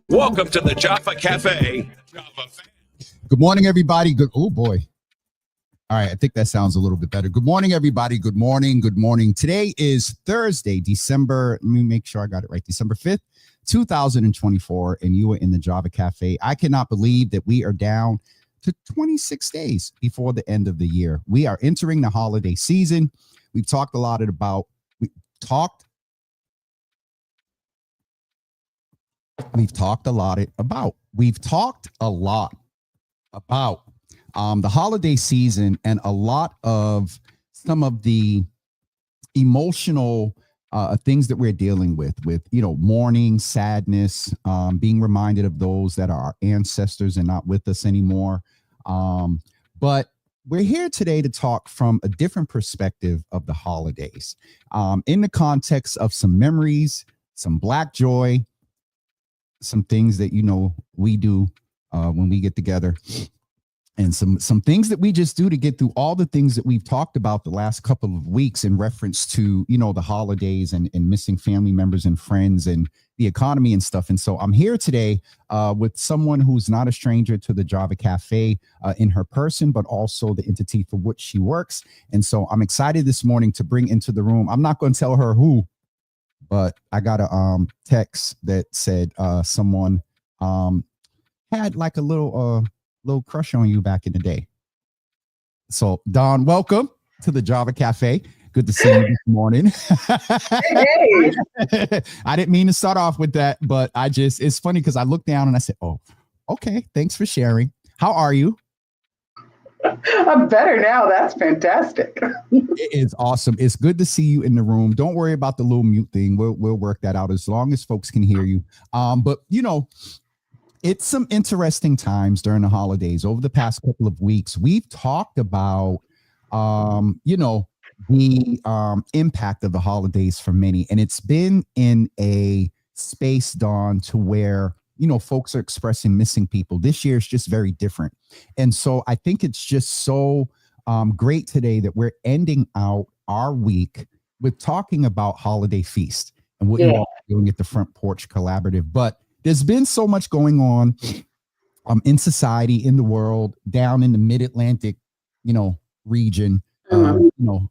Welcome to the Jaffa Cafe. Good morning, everybody. Oh boy. All right, I think that sounds a little bit better. Good morning, everybody. Good morning. Good morning. Today is Thursday, December. Let me make sure I got it right. December 5th, 2024, and you are in the Java Cafe. I cannot believe that we are down to 26 days before the end of the year. We are entering the holiday season. We've talked a lot about the holiday season and a lot of some of the emotional things that we're dealing with, mourning, sadness, being reminded of those that are our ancestors and not with us anymore. But we're here today to talk from a different perspective of the holidays, in the context of some memories, some Black joy, some things that, we do when we get together, and some things that we just do to get through all the things that we've talked about the last couple of weeks in reference to, the holidays and missing family members and friends and the economy and stuff. And so I'm here today with someone who's not a stranger to the Java Cafe in her person, but also the entity for which she works. And so I'm excited this morning to bring into the room. I'm not going to tell her who, but I got a text that said someone had like a little crush on you back in the day. So Dawn, welcome to the Java Cafe. Good to see you this morning. Hey. I didn't mean to start off with that, but it's funny because I looked down and I said, oh, okay, thanks for sharing. How are you? I'm better now. That's fantastic. It is awesome. It's good to see you in the room. Don't worry about the little mute thing. We'll work that out as long as folks can hear you. But it's some interesting times during the holidays. Over the past couple of weeks, we've talked about, the impact of the holidays for many. And it's been in a space, Dawn, to where, folks are expressing missing people. This year is just very different. And so I think it's just so great today that we're ending out our week with talking about Holiday Feast and what you all are doing at the Front Porch Collaborative. But there's been so much going on in society, in the world, down in the mid-Atlantic, region,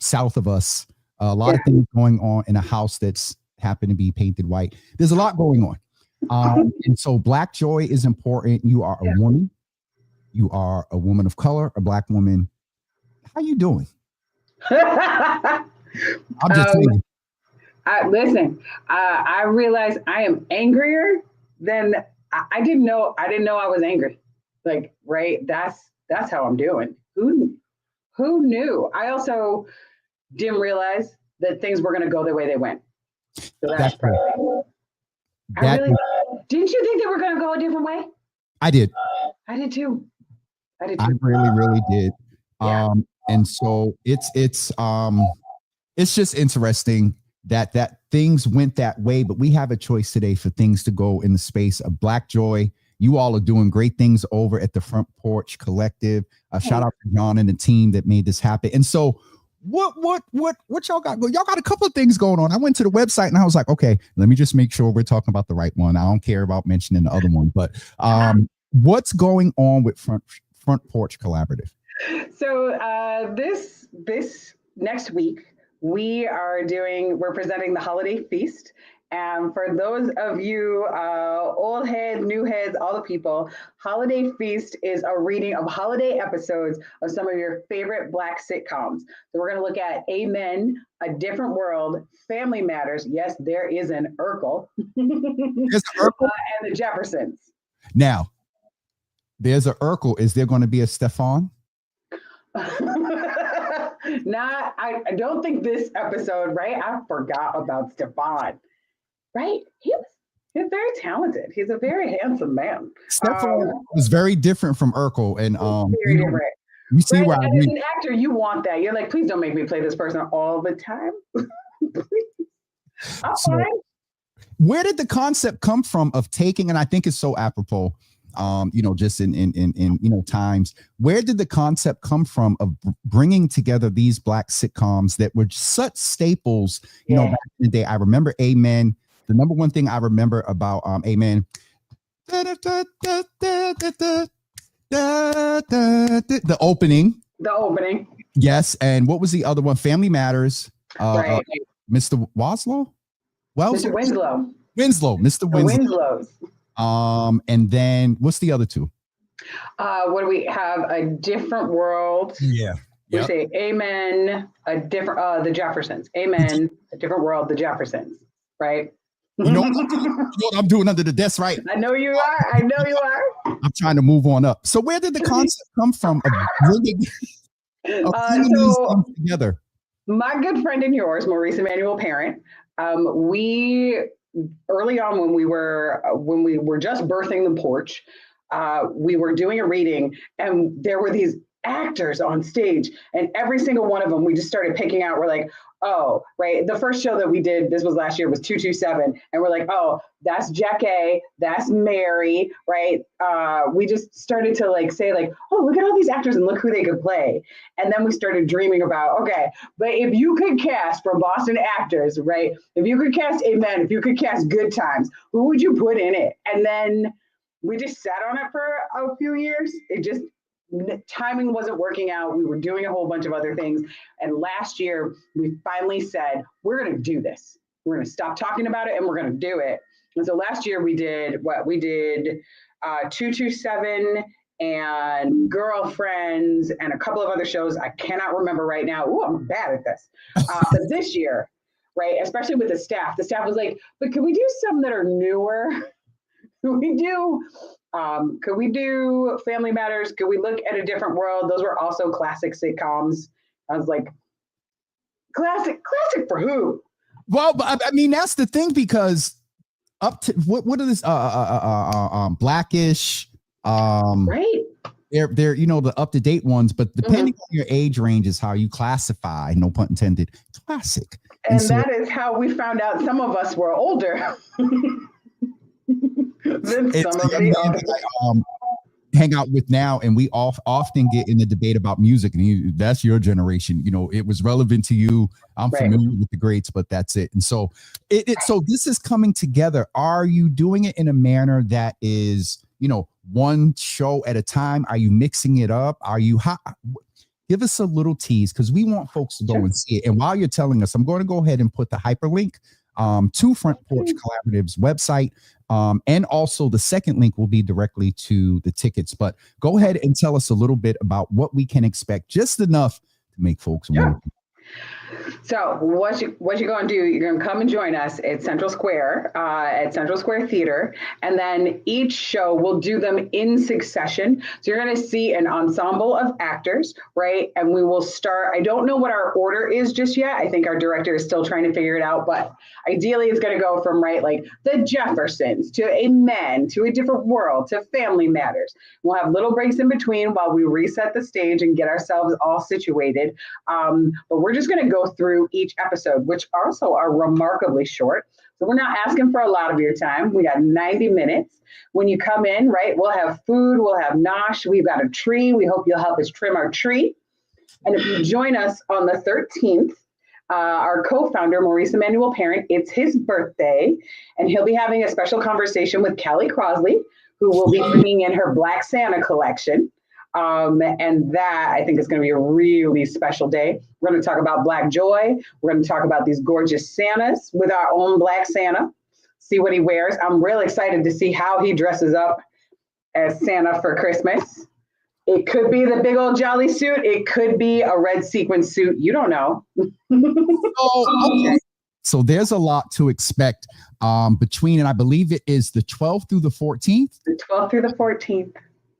south of us. A lot of things going on in a house that's happened to be painted white. There's a lot going on. And so Black joy is important. You are a woman. You are a woman of color, a Black woman. How you doing? I'm just saying. I realized I am angrier than I didn't know I was angry. Like, right? That's how I'm doing. Who knew? I also didn't realize that things were going to go the way they went. So that's probably. Didn't you think they were going to go a different way? I did. I did too. I really, really did. Yeah. And so it's just interesting that things went that way, but we have a choice today for things to go in the space of Black joy. You all are doing great things over at the Front Porch Collective. Shout out to John and the team that made this happen. And so what y'all got? Y'all got a couple of things going on. I went to the website and I was like, okay, let me just make sure we're talking about the right one. I don't care about mentioning the other one, but what's going on with Front Porch Collaborative? So this next week, we're presenting the Holiday Feast. And for those of you old heads, new heads, all the people, Holiday Feast is a reading of holiday episodes of some of your favorite Black sitcoms. So we're going to look at Amen, A Different World, Family Matters. Yes, there is an Urkel. There's an Urkel? And the Jeffersons. Now, there's an Urkel. Is there going to be a Stefan? I don't think this episode, right? I forgot about Stefan. Right? He's very talented. He's a very handsome man. Stefan was very different from Urkel, and very different. You see right? why? As an actor, you want that. You're like, please don't make me play this person all the time. So, where did the concept come from of taking? And I think it's so apropos. Just in times, where did the concept come from of bringing together these Black sitcoms that were such staples, back in the day? I remember Amen. The number one thing I remember about Amen, The opening. The opening. Yes. And what was the other one? Family Matters. Right. Mr. Waslow? Mr. Winslow. Mr. The Winslow. Winslows. And then what's the other two? What do we have? A Different World. Yeah. We say Amen. A different. The Jeffersons. Amen. A Different World. The Jeffersons. Right. You know what I'm doing under the desk, right? I know you are. I'm trying to move on up. So where did the concept come from of bringing these things together? My good friend and yours, Maurice Emmanuel Parent, we early on when we were just birthing the porch, we were doing a reading, and there were these actors on stage, and every single one of them we just started picking out. We're like, oh, right. The first show that we did, this was last year, was 227. And we're like, oh, that's Jack A, that's Mary, right? We just started to like say like, oh, look at all these actors and look who they could play. And then we started dreaming about, okay, but if you could cast from Boston actors, right? If you could cast Amen, if you could cast Good Times, who would you put in it? And then we just sat on it for a few years. Timing wasn't working out. We were doing a whole bunch of other things. And last year, we finally said, we're going to do this. We're going to stop talking about it and we're going to do it. And so last year we did 227 and Girlfriends and a couple of other shows I cannot remember right now. Ooh, I'm bad at this. But this year, right, especially with the staff was like, but can we do some that are newer? Could we do Family Matters? Could we look at A Different World? Those were also classic sitcoms. I was like, classic for who? Well, I mean, that's the thing, because up to what are this Blackish, right? They're the up to date ones, but depending on your age range is how you classify. No pun intended. Classic, and so, that is how we found out some of us were older. Hang out with now, and we often get in the debate about music, and that's your generation. It was relevant to you. I'm familiar with the greats, but that's it. And so so this is coming together. Are you doing it in a manner that is, one show at a time? Are you mixing it up? Give us a little tease, because we want folks to go and see it. And while you're telling us, I'm going to go ahead and put the hyperlink to Front Porch Collaborative's website. And also the second link will be directly to the tickets. But go ahead and tell us a little bit about what we can expect, just enough to make folks want to. So what you're going to do, you're going to come and join us at Central Square Theater. And then each show, we'll do them in succession. So you're going to see an ensemble of actors, right? And we will start, I don't know what our order is just yet. I think our director is still trying to figure it out, but ideally it's going to go from, like the Jeffersons to Amen, to A Different World, to Family Matters. We'll have little breaks in between while we reset the stage and get ourselves all situated. But we're just going to go through each episode, which also are remarkably short. So we're not asking for a lot of your time. We got 90 minutes. When you come in, right, we'll have food, we'll have nosh, we've got a tree. We hope you'll help us trim our tree. And if you join us on the 13th, our co-founder, Maurice Emmanuel Parent, it's his birthday, and he'll be having a special conversation with Kelly Crosley, who will be bringing in her Black Santa collection. And that, I think, is going to be a really special day. We're going to talk about Black joy. We're going to talk about these gorgeous Santas with our own Black Santa, see what he wears. I'm really excited to see how he dresses up as Santa for Christmas. It could be the big old jolly suit. It could be a red sequin suit. You don't know. Okay. So there's a lot to expect between, and I believe it is the 12th through the 14th. The 12th through the 14th.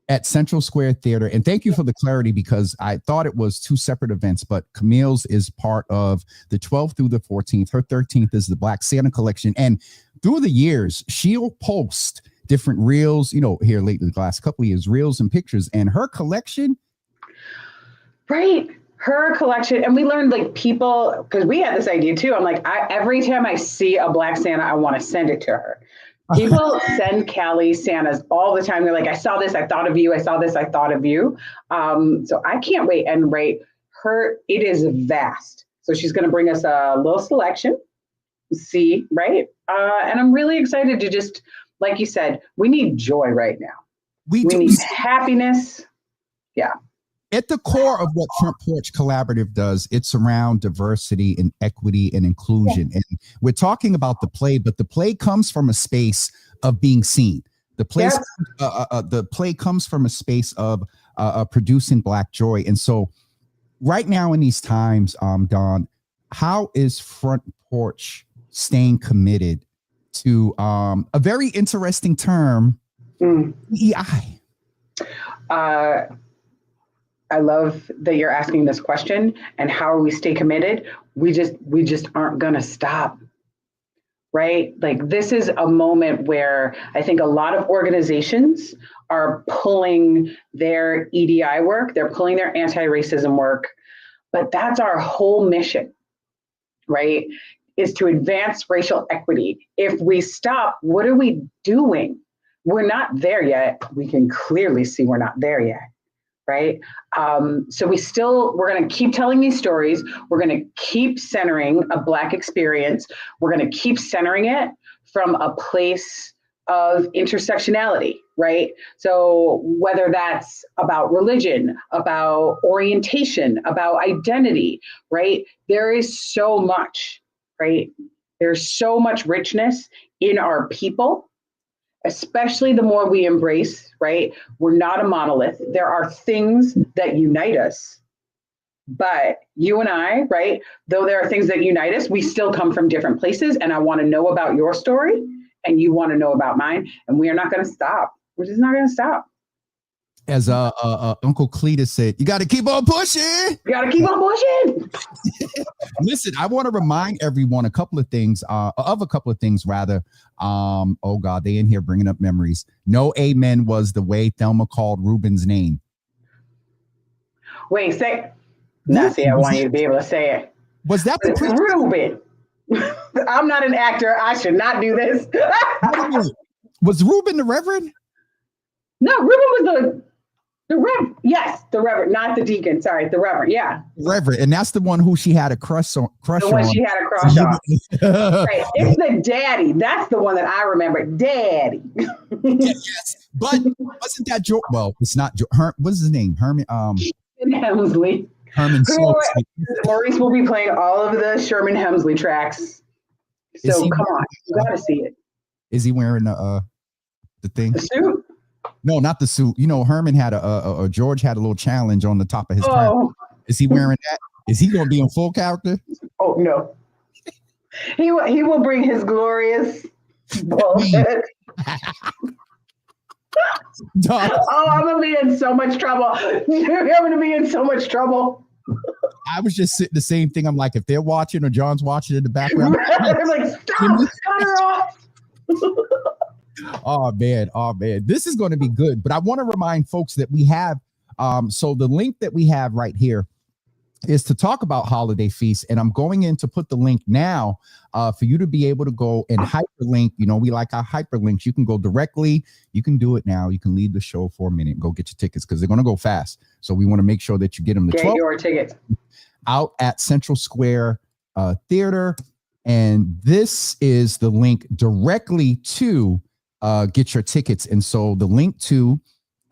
At Central Square Theater. And thank you for the clarity, because I thought it was two separate events, but Camille's is part of the 12th through the 14th. Her 13th is the Black Santa collection. And through the years, she'll post different reels, here lately, the last couple of years, reels and pictures, and her collection. Right. Her collection. And we learned, like, people, because we had this idea too. I'm like, every time I see a Black Santa, I want to send it to her. People send Callie Santas all the time. They're like, I saw this, I thought of you. I saw this, I thought of you. So I can't wait. And it is vast. So she's going to bring us a little selection, see, right? And I'm really excited to just like you said, we need joy right now. We We do. need happiness. Yeah. At the core of what Front Porch Collaborative does, it's around diversity and equity and inclusion. And we're talking about the play, but the play comes from a space of being seen. The play comes from a space of producing Black joy. And so right now in these times, Dawn, how is Front Porch staying committed to a very interesting term, DEI? I love that you're asking this question. And how are we stay committed? We just aren't gonna stop. Right? Like, this is a moment where I think a lot of organizations are pulling their EDI work, they're pulling their anti-racism work, but that's our whole mission, right? Is to advance racial equity. If we stop, what are we doing? We're not there yet. We can clearly see we're not there yet. Right. So we're going to keep telling these stories. We're going to keep centering a Black experience. We're going to keep centering it from a place of intersectionality. Right. So whether that's about religion, about orientation, about identity, right. There is so much, right. There's so much richness in our people, especially the more we embrace, right? We're not a monolith. There are things that unite us. But you and I, right? Though there are things that unite us, we still come from different places. And I want to know about your story and you want to know about mine. And we are not going to stop. We're just not going to stop. As Uncle Cletus said, you got to keep on pushing. You got to keep on pushing. Listen, I want to remind everyone a couple of things rather. Oh God, they in here bringing up memories. No Amen was the way Thelma called Ruben's name. Wait, say. Now, see, I want you to be able to say it. Was that the Ruben? I'm not an actor. I should not do this. Was Ruben the Reverend? No, Ruben was the Reverend. Yes, the Reverend, not the deacon. Sorry, the Reverend. Yeah, Reverend, and that's the one who she had a crush on. The one she had a crush on. Right. It's the daddy. That's the one that I remember. Daddy. Yes, but wasn't that George? Well, it's not. What's his name? Herman. Hemsley. Herman. Maurice will be playing all of the Sherman Hemsley tracks. So come on, you gotta see it. Is he wearing the thing? The suit? No, not the suit. You know, Herman had George had a little challenge on the top of his crown. Is he wearing that? Is he going to be in full character? Oh no, he will bring his glorious bald head. Oh, I'm gonna be in so much trouble. I'm gonna be in so much trouble. I was just sitting the same thing. I'm like, if they're watching or John's watching in the background, they're like, stop, cut her off. Oh man, this is going to be good. But I want to remind folks that we have so the link that we have right here is to talk about Holiday Feast, and I'm going in to put the link now for you to be able to go and hyperlink. You know, we like our hyperlinks. You can go directly. You can do it now. You can leave the show for a minute and go get your tickets because they're going to go fast. So we want to make sure that you get them. Get your tickets out at Central Square Theater, and this is the link directly to get your tickets. And so the link to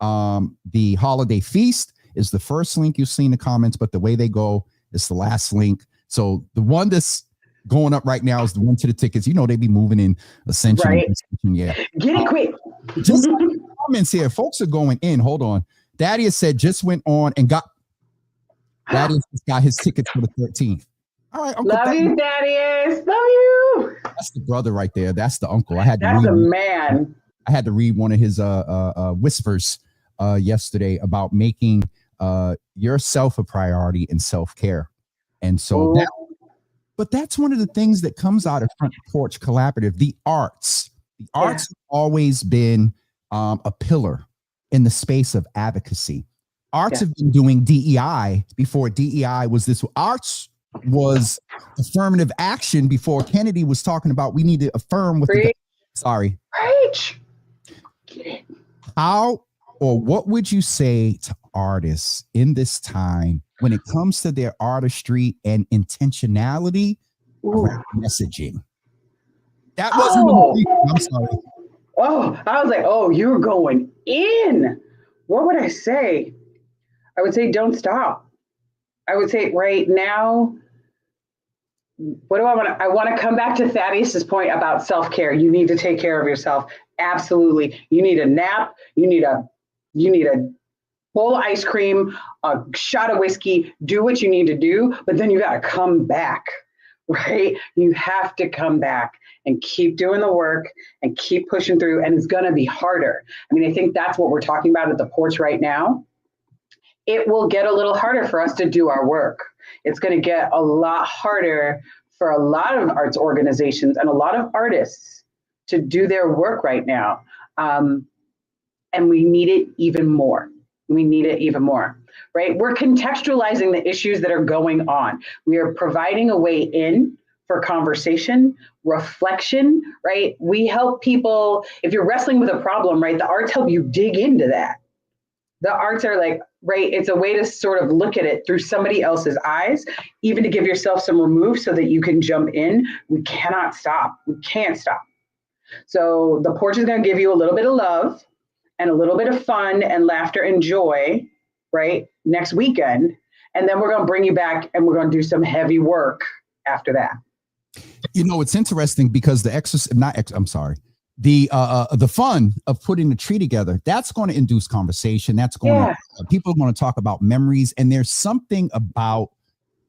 the Holiday Feast is the first link you see in the comments, but the way they go is the last link. So the one that's going up right now is the one to the tickets. You know, they be moving in Ascension. Right. Yeah. Get it quick. Just like the comments here. Folks are going in. Hold on. Thaddeus said just went on and got his tickets for the 13th. All right. Uncle Love you, Thaddeus. Love you. That's the brother right there. That's the uncle. That's the man. I had to read one of his whispers yesterday about making yourself a priority in self-care. And so that's one of the things that comes out of Front Porch Collaborative. The arts have always been a pillar in the space of advocacy. Arts have been doing DEI before DEI was this. arts was affirmative action before Kennedy was talking about we need to affirm with sorry. Preach. How or what would you say to artists in this time when it comes to their artistry and intentionality around messaging? That wasn't I'm sorry. Oh, I was like, oh, you're going in. What would I say? I would say don't stop. I would say right now, what do I want to? I want to come back to Thaddeus's point about self-care. You need to take care of yourself. Absolutely. You need a nap. You need a bowl of ice cream, a shot of whiskey, do what you need to do, but then you got to come back, right? You have to come back and keep doing the work and keep pushing through. And it's going to be harder. I mean, I think that's what we're talking about at the porch right now. It will get a little harder for us to do our work. It's going to get a lot harder for a lot of arts organizations and a lot of artists to do their work right now. And we need it even more. We need it even more, right? We're contextualizing the issues that are going on. We are providing a way in for conversation, reflection, right? We help people, if you're wrestling with a problem, right, the arts help you dig into that. The arts are like, right, it's a way to sort of look at it through somebody else's eyes, even to give yourself some remove so that you can jump in. We cannot stop. We can't stop. So the porch is going to give you a little bit of love and a little bit of fun and laughter and joy, right, next weekend. And then we're going to bring you back and we're going to do some heavy work after that. You know, it's interesting because the fun of putting the tree together, that's going to induce conversation. That's going to, people are going to talk about memories. And there's something about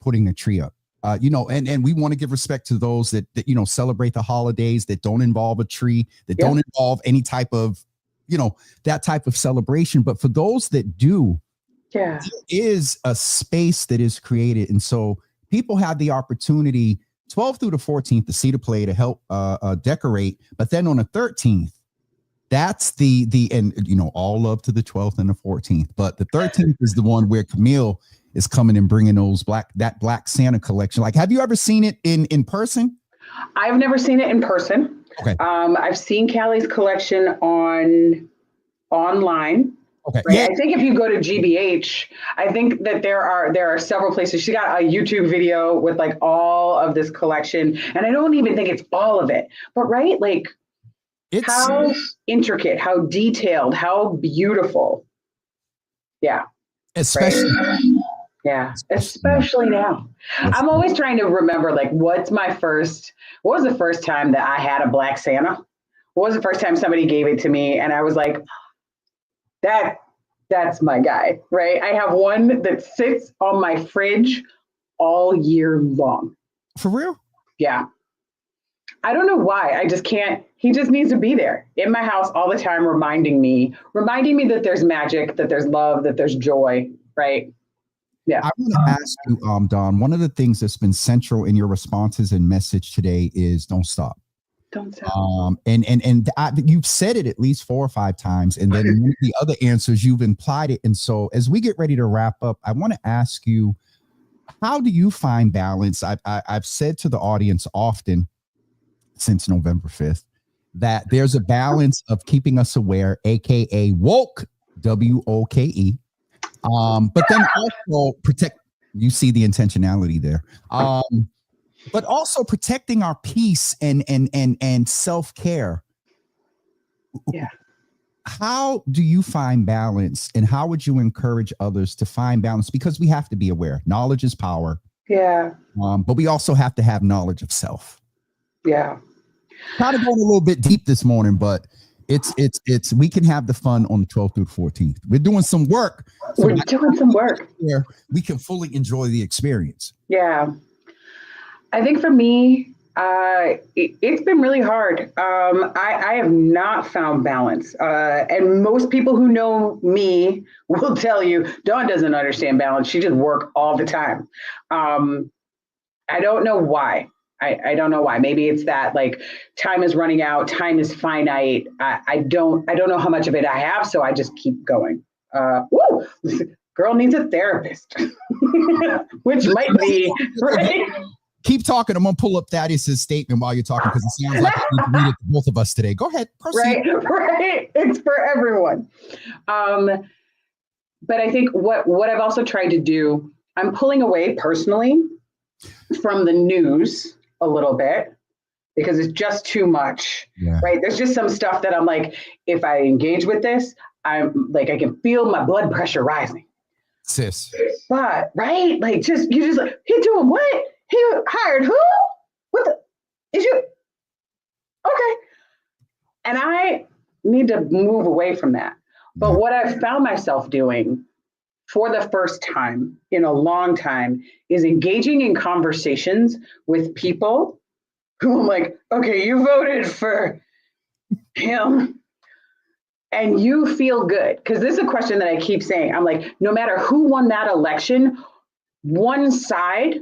putting a tree up, and we want to give respect to those that celebrate the holidays that don't involve a tree, that don't involve any type of, that type of celebration. But for those that do, there is a space that is created. And so people have the opportunity 12th through the 14th to see the play, to help decorate. But then on the 13th, that's all love to the 12th and the 14th. But the 13th is the one where Camille is coming and bringing that Black Santa collection. Like, have you ever seen it in person? I've never seen it in person. Okay. I've seen Callie's collection online. Okay. Right? Yeah. I think if you go to GBH, I think that there are several places. She got a YouTube video with like all of this collection, and I don't even think it's all of it. But right, like it's how intricate, how detailed, how beautiful. Yeah. Especially. Right? Yeah, especially now. I'm always trying to remember, like, what was the first time that I had a Black Santa? What was the first time somebody gave it to me? And I was like, that's my guy, right? I have one that sits on my fridge all year long. For real? Yeah. I don't know why. I just can't. He just needs to be there in my house all the time, reminding me that there's magic, that there's love, that there's joy, right? Yeah. I want to ask you, Dawn, one of the things that's been central in your responses and message today is don't stop. Don't stop. You've said it at least 4 or 5 times. And then in the other answers, you've implied it. And so as we get ready to wrap up, I want to ask you, how do you find balance? I've said to the audience often since November 5th, that there's a balance of keeping us aware, AKA woke, WOKE. But then also protect, you see the intentionality there. But also protecting our peace and self-care. Yeah. How do you find balance, and how would you encourage others to find balance? Because we have to be aware. Knowledge is power. Yeah. But we also have to have knowledge of self. Yeah. Kind of going a little bit deep this morning, but it's we can have the fun on the 12th through the 14th. We're doing some work. So we're doing some work where we can fully enjoy the experience. Yeah. I think for me, it's been really hard. I have not found balance. And most people who know me will tell you, Dawn doesn't understand balance. She just works all the time. I don't know why. I don't know why. Maybe it's that like time is running out, time is finite. I don't know how much of it I have, so I just keep going. Girl needs a therapist, which might be right. Keep talking. I'm gonna pull up Thaddeus's statement while you're talking, because it sounds like you need to read it to both of us today. Go ahead. Proceed. Right. It's for everyone. But I think what I've also tried to do, I'm pulling away personally from the news a little bit, because it's just too much, Yeah. right? There's just some stuff that I'm like, if I engage with this, I'm like, I can feel my blood pressure rising. Sis. But, right? Like, you just like, he doing what? He hired who? What the, is you, okay. And I need to move away from that. But what I've found myself doing for the first time in a long time is engaging in conversations with people who I'm like, okay, you voted for him and you feel good. Because this is a question that I keep saying. I'm like, no matter who won that election, one side,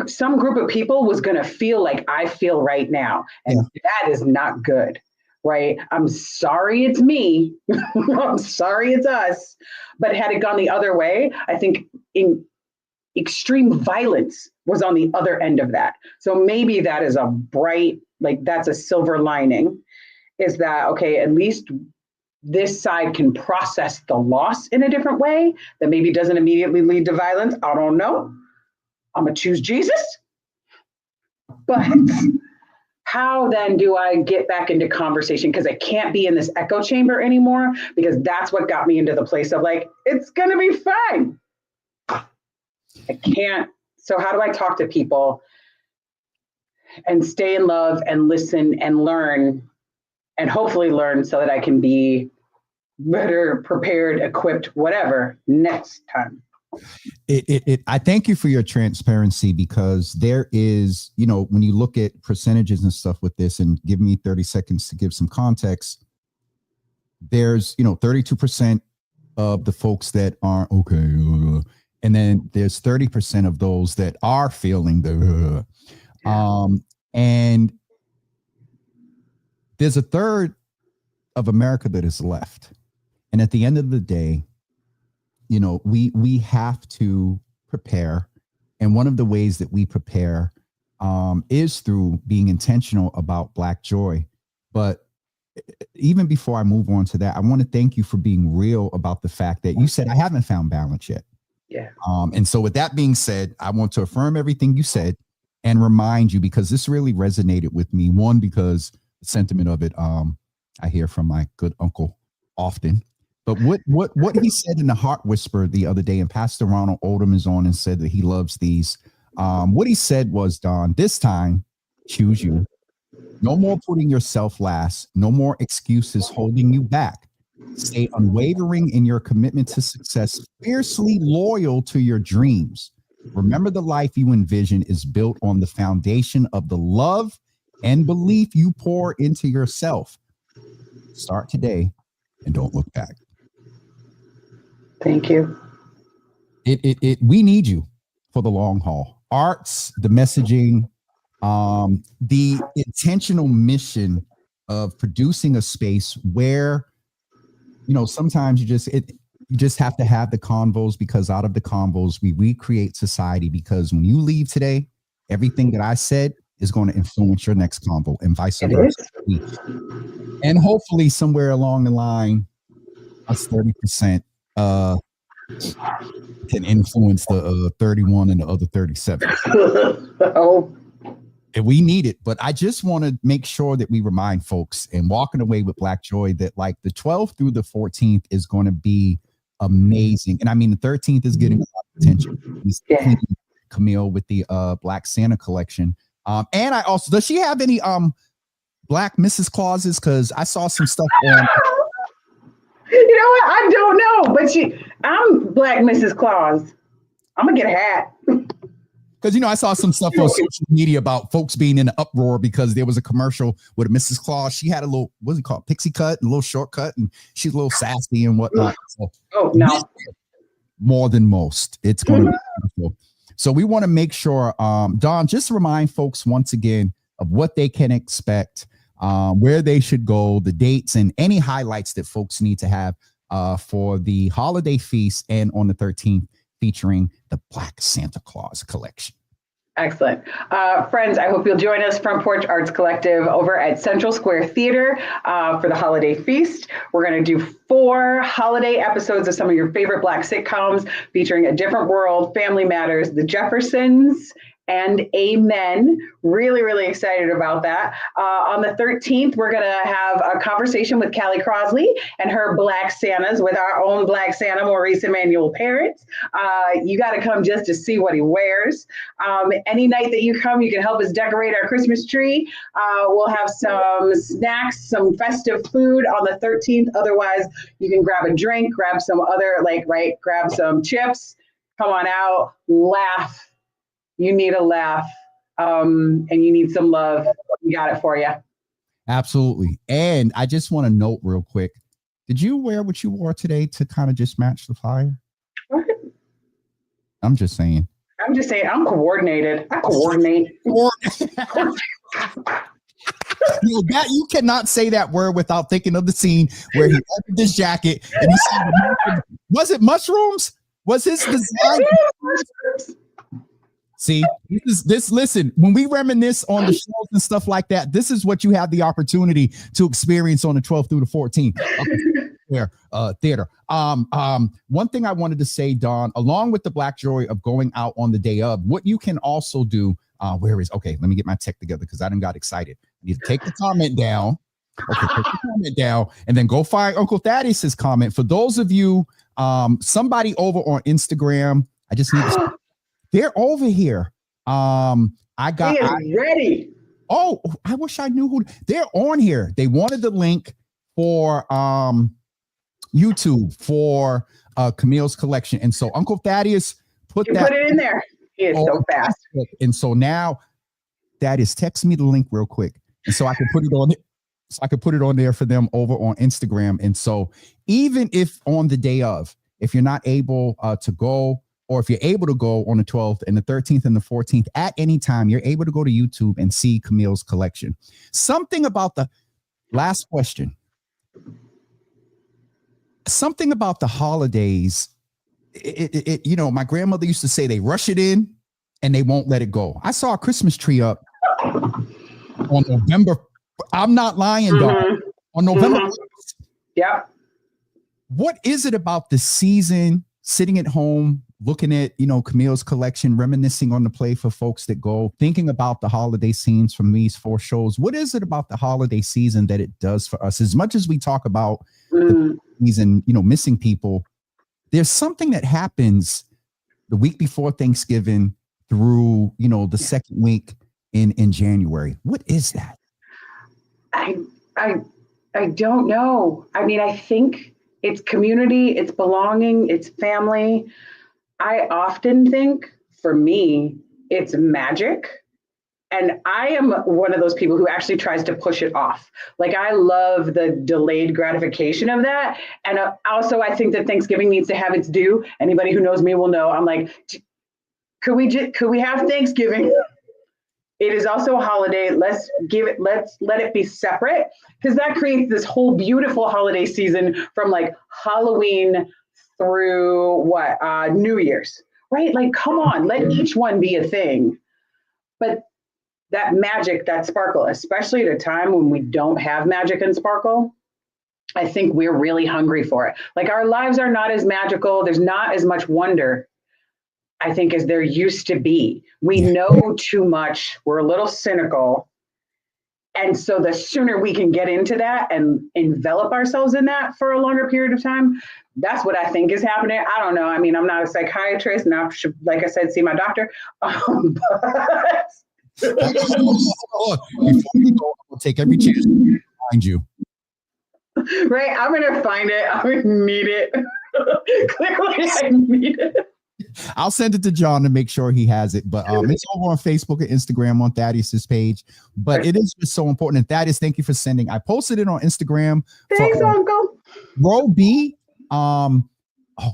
some group of people was going to feel like I feel right now. And that is not good, right? I'm sorry it's me. I'm sorry it's us. But had it gone the other way, I think in extreme violence was on the other end of that. So maybe that is a bright, like that's a silver lining, is that, okay, at least this side can process the loss in a different way that maybe doesn't immediately lead to violence. I don't know. I'm going to choose Jesus. But how then do I get back into conversation? Because I can't be in this echo chamber anymore, because that's what got me into the place of like, it's going to be fine. I can't. So how do I talk to people and stay in love and listen and learn and hopefully learn so that I can be better prepared, equipped, whatever next time? I thank you for your transparency, because there is, when you look at percentages and stuff with this, and give me 30 seconds to give some context, there's, 32% of the folks that aren't okay. And then there's 30% of those that are feeling the, and there's a third of America that is left. And at the end of the day, we have to prepare. And one of the ways that we prepare is through being intentional about Black joy. But even before I move on to that, I want to thank you for being real about the fact that you said, I haven't found balance yet. Yeah. And so with that being said, I want to affirm everything you said and remind you, because this really resonated with me. One, because the sentiment of it, I hear from my good uncle often. But what he said in the Heart Whisper the other day, and Pastor Ronald Oldham is on and said that he loves these. What he said was, Don, this time, choose you. No more putting yourself last. No more excuses holding you back. Stay unwavering in your commitment to success, fiercely loyal to your dreams. Remember, the life you envision is built on the foundation of the love and belief you pour into yourself. Start today and don't look back. Thank you. We need you for the long haul. Arts, the messaging, the intentional mission of producing a space where, sometimes you just have to have the convos, because out of the convos, we recreate society. Because when you leave today, everything that I said is going to influence your next convo, and vice versa. And hopefully somewhere along the line, us 30% can influence the 31 and the other 37. And we need it. But I just want to make sure that we remind folks, and walking away with Black joy, that like the 12th through the 14th is going to be amazing. And I mean, the 13th is getting a lot of attention. Camille with the Black Santa collection. And I also, does she have any Black Mrs. Clauses? Because I saw some stuff on. You know what? I don't know, but I'm Black Mrs. Claus. I'm gonna get a hat. Because, I saw some stuff on social media about folks being in an uproar because there was a commercial with a Mrs. Claus. She had a little, what's it called, pixie cut, and a little shortcut, and she's a little sassy and whatnot. So, no. More than most. It's going to be beautiful. So we want to make sure, Don, just remind folks once again of what they can expect, where they should go, the dates, and any highlights that folks need to have for the holiday feast, and on the 13th, featuring the Black Santa Claus collection. Excellent. Friends, I hope you'll join us, Front Porch Arts Collective, over at Central Square Theater for the holiday feast. We're going to do 4 holiday episodes of some of your favorite Black sitcoms featuring A Different World, Family Matters, The Jeffersons, and amen. Really, really excited about that. On the 13th, we're going to have a conversation with Callie Crosley and her Black Santas with our own Black Santa, Maurice Emmanuel Parents. You got to come just to see what he wears. Any night that you come, you can help us decorate our Christmas tree. We'll have some snacks, some festive food on the 13th. Otherwise, you can grab a drink, grab some other, grab some chips, come on out, laugh. You need a laugh, and you need some love. We got it for you. Absolutely. And I just want to note real quick, did you wear what you wore today to kind of just match the flyer? What? I'm just saying. I'm coordinated. I coordinate. You cannot say that word without thinking of the scene where he opened this jacket and he said, was it mushrooms? Was his design? See, listen, when we reminisce on the shows and stuff like that, this is what you have the opportunity to experience on the 12th through the 14th. Theater. One thing I wanted to say, Dawn, along with the Black joy of going out on the day of, what you can also do, let me get my tech together because I done got excited. I need to take the comment down. Okay, take the comment down and then go find Uncle Thaddeus's comment. For those of you, somebody over on Instagram, I just need to they're over here. Ready. Oh, I wish I knew who they're on here. They wanted the link for YouTube for Camille's collection. And so Uncle Thaddeus put it in there. He is so fast. And so now Thaddeus, text me the link real quick. And so I can put it on it. So I could put it on there for them over on Instagram. And so even if on the day of, if you're not able to go, or if you're able to go on the 12th and the 13th and the 14th at any time, you're able to go to YouTube and see Camille's collection. Something about the last question. Something about the holidays. My grandmother used to say they rush it in and they won't let it go. I saw a Christmas tree up on November. I'm not lying, dog. On November. Yeah. What is it about the season, sitting at home, looking at, Camille's collection, reminiscing on the play for folks that go, thinking about the holiday scenes from these 4 shows? What is it about the holiday season that it does for us? As much as we talk about the season, missing people, there's something that happens the week before Thanksgiving through, the second week in January. What is that? I don't know. I mean, I think it's community, it's belonging, it's family. I often think, for me, it's magic. And I am one of those people who actually tries to push it off. Like, I love the delayed gratification of that. And also, I think that Thanksgiving needs to have its due. Anybody who knows me will know. I'm like, could we have Thanksgiving? It is also a holiday. Let's let it be separate, because that creates this whole beautiful holiday season from like Halloween through New Year's, right? Like, come on, let each one be a thing. But that magic, that sparkle, especially at a time when we don't have magic and sparkle, I think we're really hungry for it. Like, our lives are not as magical. There's not as much wonder, I think, as there used to be. We know too much. We're a little cynical. And so the sooner we can get into that and envelop ourselves in that for a longer period of time, that's what I think is happening. I don't know. I mean, I'm not a psychiatrist, and I should, like I said, see my doctor. But before we go, I'll take every chance to find you. Right, I'm gonna find it. I'm gonna need it. Clearly, I need it. I'll send it to John to make sure he has it. But it's over on Facebook and Instagram on Thaddeus's page. But it is just so important. And Thaddeus, thank you for sending. I posted it on Instagram. Thanks, Uncle. Ro B. Oh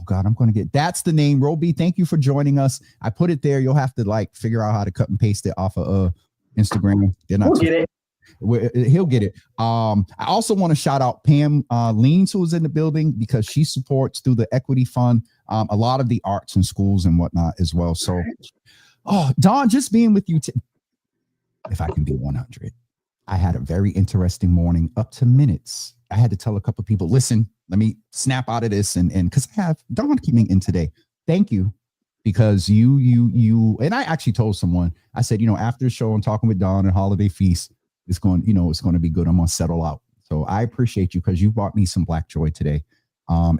God, I'm going to get, that's the name. Ro B, thank you for joining us. I put it there. You'll have to figure out how to cut and paste it off of Instagram. We'll get it. He'll get it. I also want to shout out Pam Leans, who is in the building, because she supports through the Equity Fund a lot of the arts and schools and whatnot as well. So, Dawn, just being with you, if I can be 100, I had a very interesting morning up to minutes. I had to tell a couple of people, listen, let me snap out of this, and because I have Dawn coming in today. Thank you because you, and I actually told someone, I said, after the show and talking with Dawn and Holiday Feast, it's going to be good. I'm going to settle out. So I appreciate you because you brought me some Black joy today.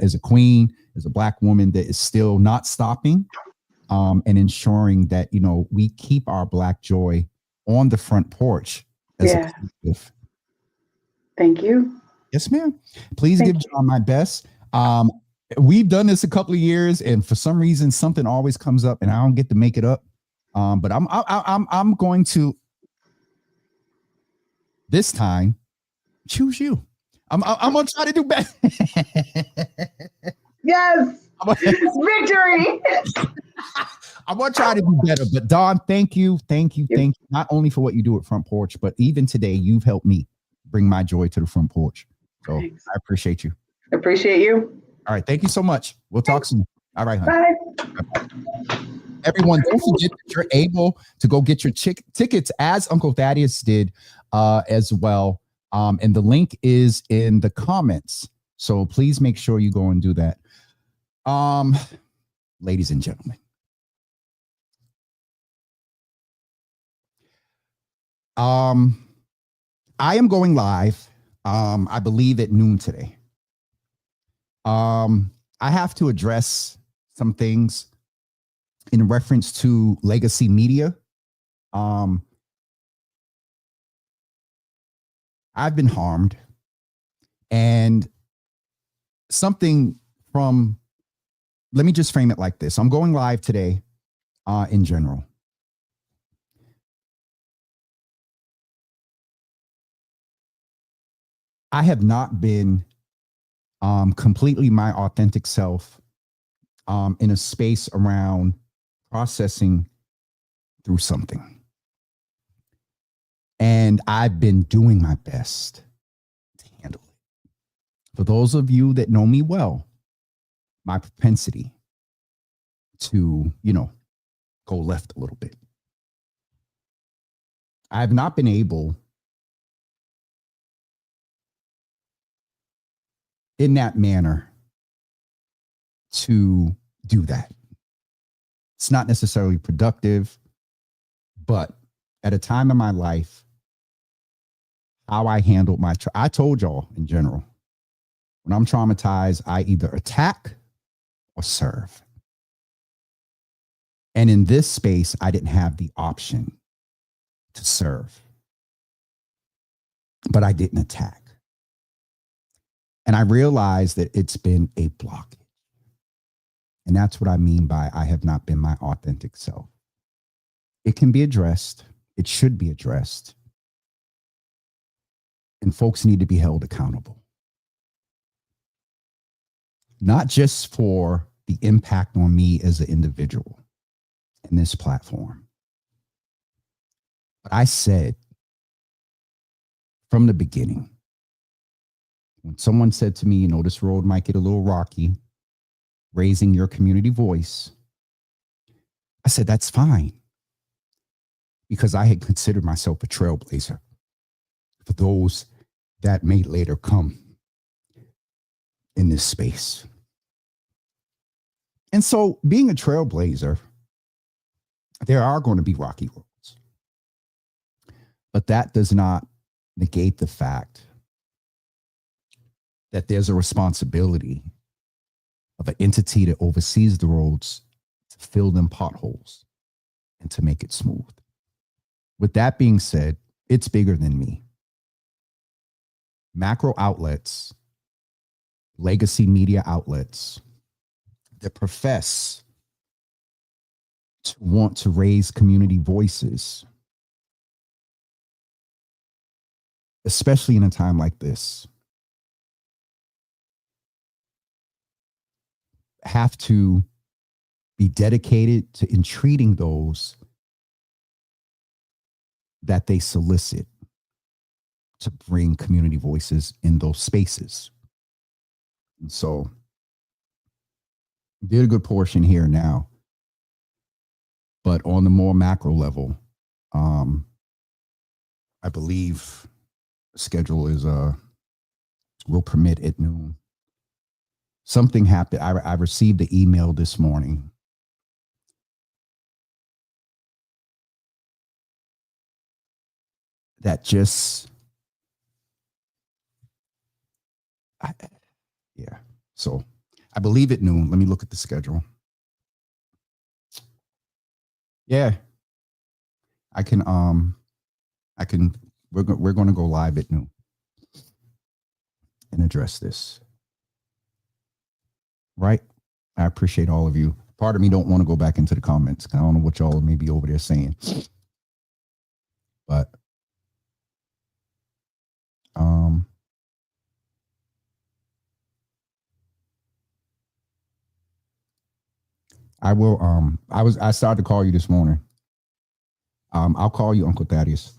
As a queen, as a Black woman that is still not stopping, and ensuring that, we keep our Black joy on the front porch as a collective. Thank you. Yes, ma'am. Please give John my best. We've done this a couple of years, and for some reason, something always comes up, and I don't get to make it up. But I'm going to this time choose you. I'm gonna try to do better. Yes, victory. I'm gonna try to do better. But Dawn, thank you, not only for what you do at Front Porch, but even today, you've helped me bring my joy to the front porch. So thanks. I appreciate you. Appreciate you. All right, thank you so much. We'll talk soon. All right, honey. Bye. Bye-bye. Everyone, don't forget that you're able to go get your tickets as Uncle Thaddeus did as well. And the link is in the comments. So please make sure you go and do that. Ladies and gentlemen. I am going live, I believe at noon today. I have to address some things in reference to legacy media. I've been harmed, and something from, let me just frame it like this. I'm going live today in general. I have not been completely my authentic self in a space around processing through something. And I've been doing my best to handle it. For those of you that know me well, my propensity to, go left a little bit. I have not been able in that manner to do that. It's not necessarily productive, but at a time in my life, how I handled I told y'all in general, when I'm traumatized, I either attack or serve. And in this space, I didn't have the option to serve, but I didn't attack. And I realized that it's been a blockage. And that's what I mean by I have not been my authentic self. It can be addressed. It should be addressed. And folks need to be held accountable. Not just for the impact on me as an individual in this platform. But I said from the beginning, when someone said to me, this road might get a little rocky, raising your community voice, I said, that's fine. Because I had considered myself a trailblazer for those that may later come in this space. And so being a trailblazer, there are going to be rocky roads. But that does not negate the fact that there's a responsibility of an entity that oversees the roads to fill them potholes and to make it smooth. With that being said, it's bigger than me. Macro outlets, legacy media outlets that profess to want to raise community voices, especially in a time like this, have to be dedicated to entreating those that they solicit to bring community voices in those spaces. And so did a good portion here now, but on the more macro level, I believe the schedule is will permit at noon. Something happened. I received an email this morning that just, yeah. So I believe at noon. Let me look at the schedule. Yeah, I can, we're going to go live at noon and address this. Right. I appreciate all of you. Part of me don't want to go back into the comments. I don't know what y'all may be over there saying, but, I will, I started to call you this morning. I'll call you, Uncle Thaddeus.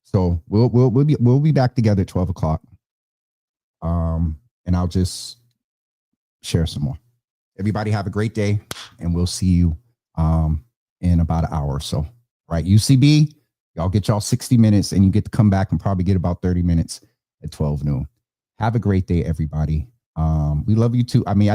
So we'll be back together at 12 o'clock. And I'll just share some more. Everybody have a great day, and we'll see you in about an hour or so. Right, UCB, y'all get y'all 60 minutes, and you get to come back and probably get about 30 minutes at 12 noon. Have a great day, everybody. We love you too. I mean,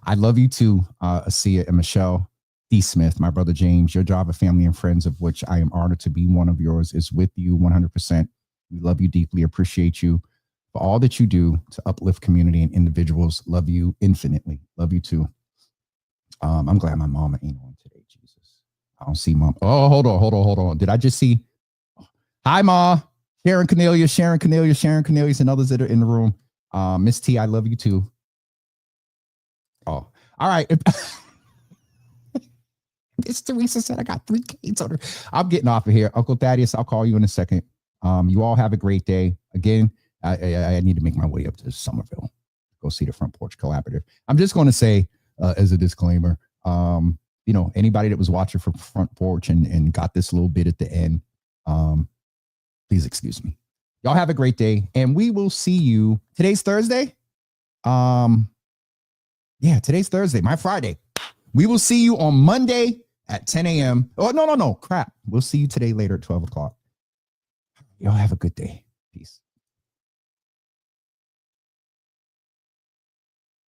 I love you too, Asia and Michelle. D. Smith, my brother James, your Java family and friends, of which I am honored to be one of yours, is with you 100%. We love you deeply, appreciate you for all that you do to uplift community and individuals. Love you infinitely. Love you too. I'm glad my mama ain't on today, Jesus. I don't see mom. Oh, hold on. Did I just see? Hi, Ma. Sharon Cornelius, and others that are in the room. Miss T, I love you too. Oh, all right. Miss Teresa said I got 3 kids on her. I'm getting off of here. Uncle Thaddeus, I'll call you in a second. You all have a great day. Again, I need to make my way up to Somerville, go see the Front Porch Collaborative. I'm just going to say, as a disclaimer, anybody that was watching from Front Porch and got this little bit at the end, please excuse me. Y'all have a great day, and we will see you. Today's Thursday. Today's Thursday, my Friday. We will see you on Monday at 10 a.m. Oh, no. Crap. We'll see you today later at 12 o'clock. Y'all have a good day. Peace.